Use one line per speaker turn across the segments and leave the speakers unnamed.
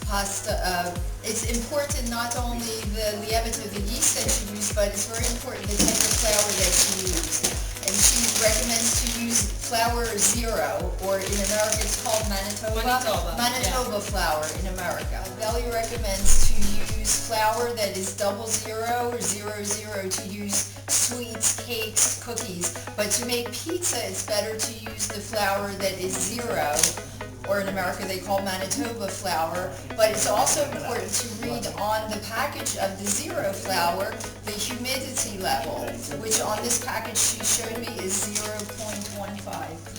pasta, it's important not only the lievito, the yeast that you use, but it's very important the type of flour that you use. And she recommends to use flour zero, or in America it's called Manitoba flour in America. Belly recommends to use flour that is 00 or 00 to use sweets, cakes, cookies. But to make pizza, it's better to use the flour that is zero, or in America they call Manitoba flour. But it's also important to read on the package of the zero flour the humidity level, which on this package she showed me is 0.15%.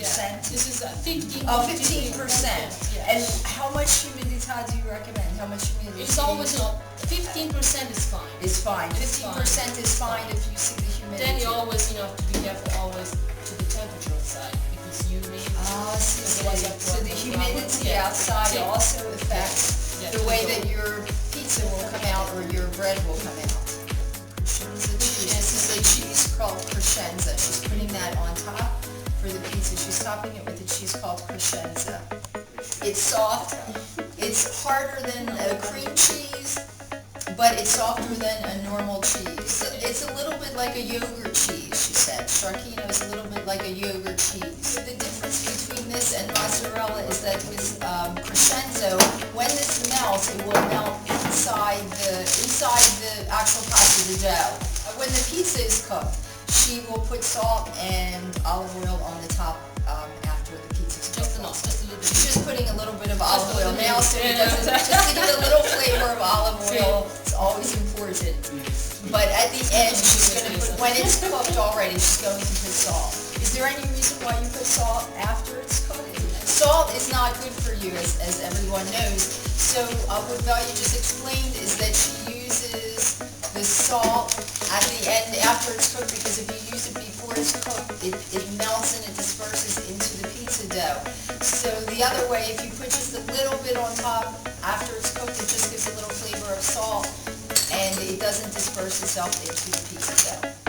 This is 15%.
Oh, 15%.
Yeah.
And how much humidity do you recommend? How much humidity?
It's always 15% is fine.
It's fine. 15% is fine if you see the humidity.
Then you always, have to be careful always to the temperature outside, because you may...
So the humidity outside also affects the way that your pizza will come out or your bread will come out. Crescenza cheese. This is a cheese called Crescenza. She's putting that on top for the pizza. She's topping it with a cheese called Crescenza. It's soft. It's harder than a cream cheese, but it's softer than a normal cheese. It's a little bit like a yogurt cheese, she said. Stracchino is a little bit like a yogurt cheese. The difference between this and mozzarella is that with Crescenzo, when this melts, it will melt inside the actual pasta, the dough. When the pizza is cooked, she will put salt and olive oil on the top after the pizza is cooked.
Just a little bit.
She's just putting a little bit of olive oil now, so it doesn't, just to give it a little flavor of olive oil. It's always important. But at the end, she's going to put, when it's cooked already, she's going to put salt. Is there any reason why you put salt after it's cooked? Salt is not good for you, as everyone knows. So what Valia just explained is that she uses the salt at the end after it's cooked, because if you use it before it's cooked, it melts and it disperses into the pizza dough. So the other way, if you put just a little bit on top after it's cooked, it just gives a little flavor of salt, and it doesn't disperse itself into the pizza dough.